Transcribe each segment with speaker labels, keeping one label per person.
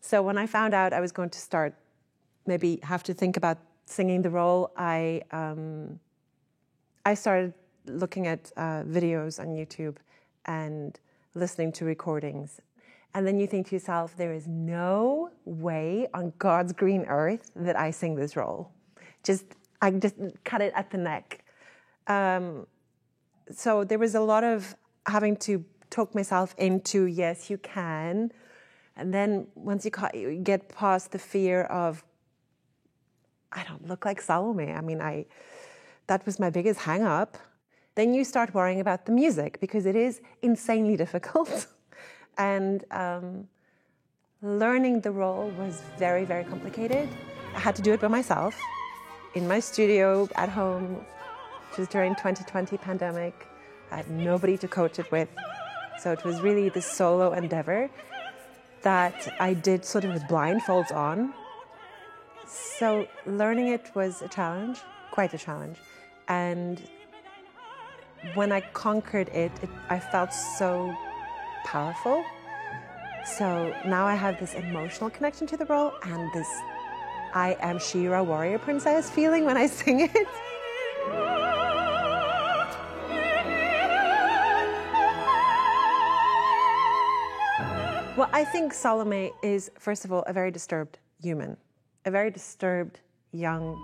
Speaker 1: So when I found out I was going to start, maybe have to think about singing the role, I started looking at videos on YouTube and listening to recordings. And then you think to yourself, there is no way on God's green earth that I sing this role. I just cut it at the neck. So there was a lot of having to talk myself into, yes, you can. And then once you get past the fear of, I don't look like Salome. I mean, that was my biggest hang up. Then you start worrying about the music because it is insanely difficult. And learning the role was very, very complicated. I had to do it by myself in my studio at home, which was during 2020 pandemic. I had nobody to coach it with. So it was really this solo endeavor that I did sort of with blindfolds on. So learning it was a challenge, quite a challenge. And when I conquered it, I felt so powerful. So now I have this emotional connection to the role and this I am She-Ra warrior princess feeling when I sing it. Well, I think Salome is, first of all, a very disturbed human, a very disturbed young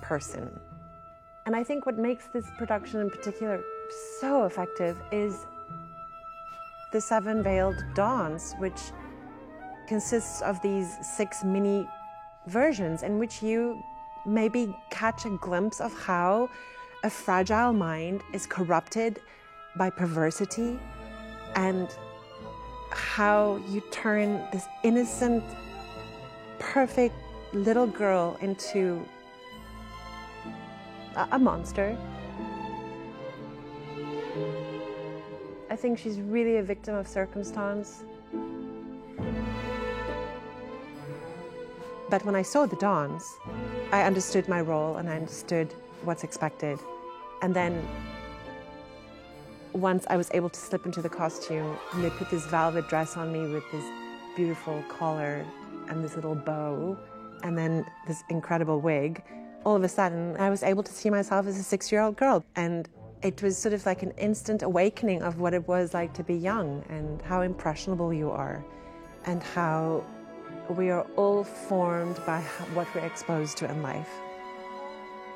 Speaker 1: person. And I think what makes this production in particular so effective is the 7 Veiled Dawns, which consists of these 6 mini versions in which you maybe catch a glimpse of how a fragile mind is corrupted by perversity and how you turn this innocent, perfect little girl into a monster. I think she's really a victim of circumstance. But when I saw the Dawns, I understood my role and I understood what's expected. And then once I was able to slip into the costume and they put this velvet dress on me with this beautiful collar and this little bow and then this incredible wig, all of a sudden I was able to see myself as a 6-year-old girl. And it was sort of like an instant awakening of what it was like to be young and how impressionable you are and how we are all formed by what we're exposed to in life.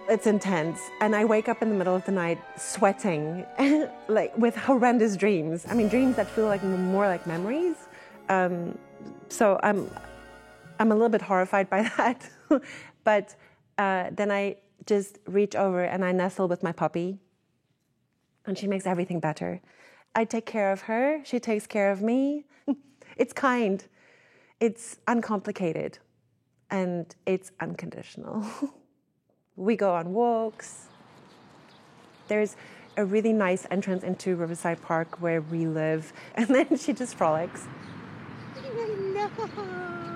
Speaker 1: It's intense, and I wake up in the middle of the night sweating, like with horrendous dreams. I mean, dreams that feel like more like memories. So I'm a little bit horrified by that. But then I just reach over and I nestle with my puppy, and she makes everything better. I take care of her, she takes care of me. It's kind, it's uncomplicated, and it's unconditional. We go on walks. There's a really nice entrance into Riverside Park where we live, and then she just frolics. No.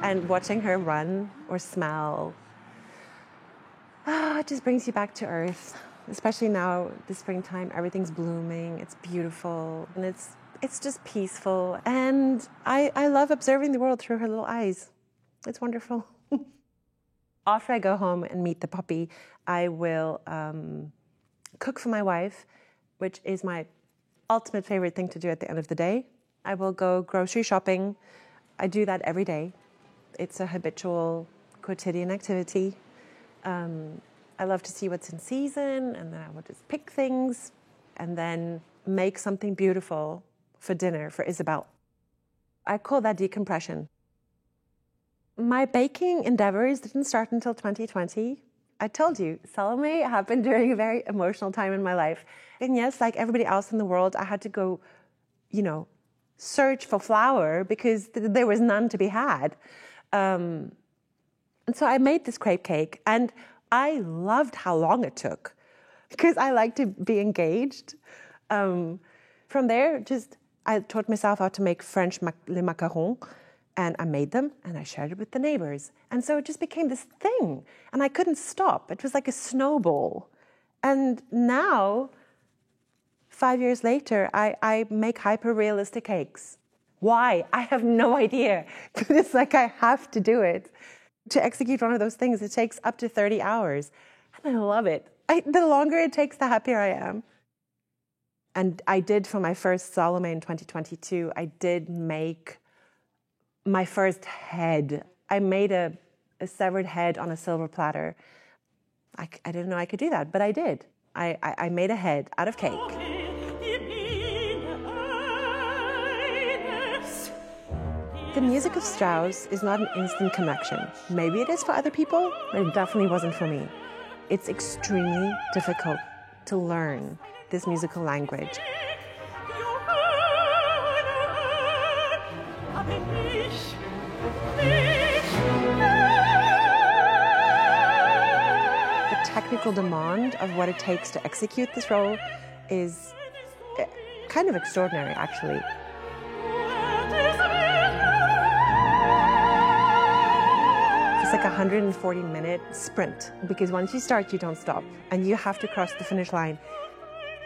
Speaker 1: And watching her run or smell, it just brings you back to earth. Especially now, the springtime, everything's blooming, it's beautiful, and it's just peaceful. And I love observing the world through her little eyes. It's wonderful. After I go home and meet the puppy, I will cook for my wife, which is my ultimate favorite thing to do at the end of the day. I will go grocery shopping. I do that every day. It's a habitual quotidian activity. I love to see what's in season, and then I will just pick things and then make something beautiful for dinner for Isabel. I call that decompression. My baking endeavors didn't start until 2020. I told you, Salome happened during a very emotional time in my life. And yes, like everybody else in the world, I had to go, search for flour because there was none to be had. And so I made this crepe cake, and I loved how long it took because I like to be engaged. From there, I taught myself how to make French les macarons. And I made them, and I shared it with the neighbors. And so it just became this thing, and I couldn't stop. It was like a snowball. And now, 5 years later, I make hyper-realistic cakes. Why? I have no idea. But it's like I have to do it. To execute one of those things, it takes up to 30 hours. And I love it. The longer it takes, the happier I am. And I did, for my first Salome in 2022, I did make my first head. I made a severed head on a silver platter. I didn't know I could do that, but I did. I made a head out of cake. The music of Strauss is not an instant connection. Maybe it is for other people, but it definitely wasn't for me. It's extremely difficult to learn this musical language. The technical demand of what it takes to execute this role is kind of extraordinary, actually. It's like a 140-minute sprint, because once you start, you don't stop, and you have to cross the finish line.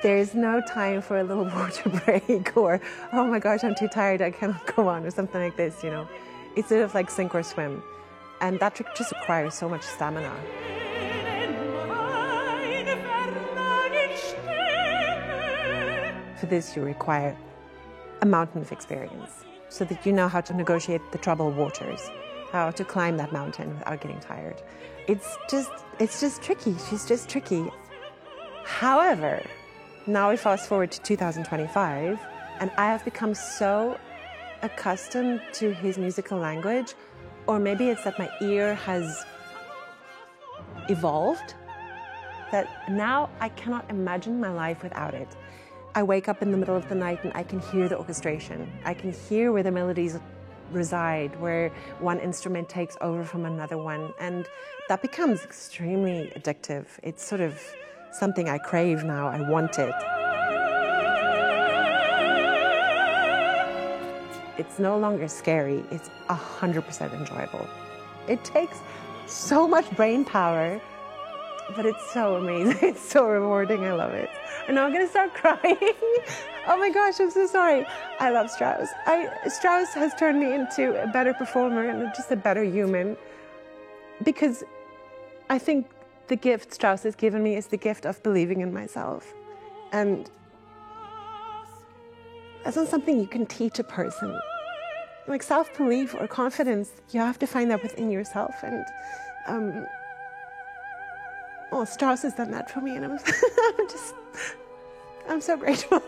Speaker 1: There's no time for a little water break or, oh my gosh, I'm too tired, I cannot go on, or something like this, you know. It's sort of like sink or swim, and that just requires so much stamina. For this, you require a mountain of experience, so that you know how to negotiate the troubled waters, how to climb that mountain without getting tired. It's just tricky. She's just tricky. However, now we fast forward to 2025, and I have become so accustomed to his musical language, or maybe it's that my ear has evolved, that now I cannot imagine my life without it. I wake up in the middle of the night and I can hear the orchestration. I can hear where the melodies reside, where one instrument takes over from another one, and that becomes extremely addictive. It's sort of something I crave now. I want it. It's no longer scary. It's 100% enjoyable. It takes so much brain power, but it's so amazing. It's so rewarding. I love it. And now I'm going to start crying. Oh my gosh, I'm so sorry. I love Strauss. Strauss has turned me into a better performer and just a better human, because I think the gift Strauss has given me is the gift of believing in myself. And that's not something you can teach a person. Like self-belief or confidence, you have to find that within yourself. And Strauss has done that for me, and I'm so grateful.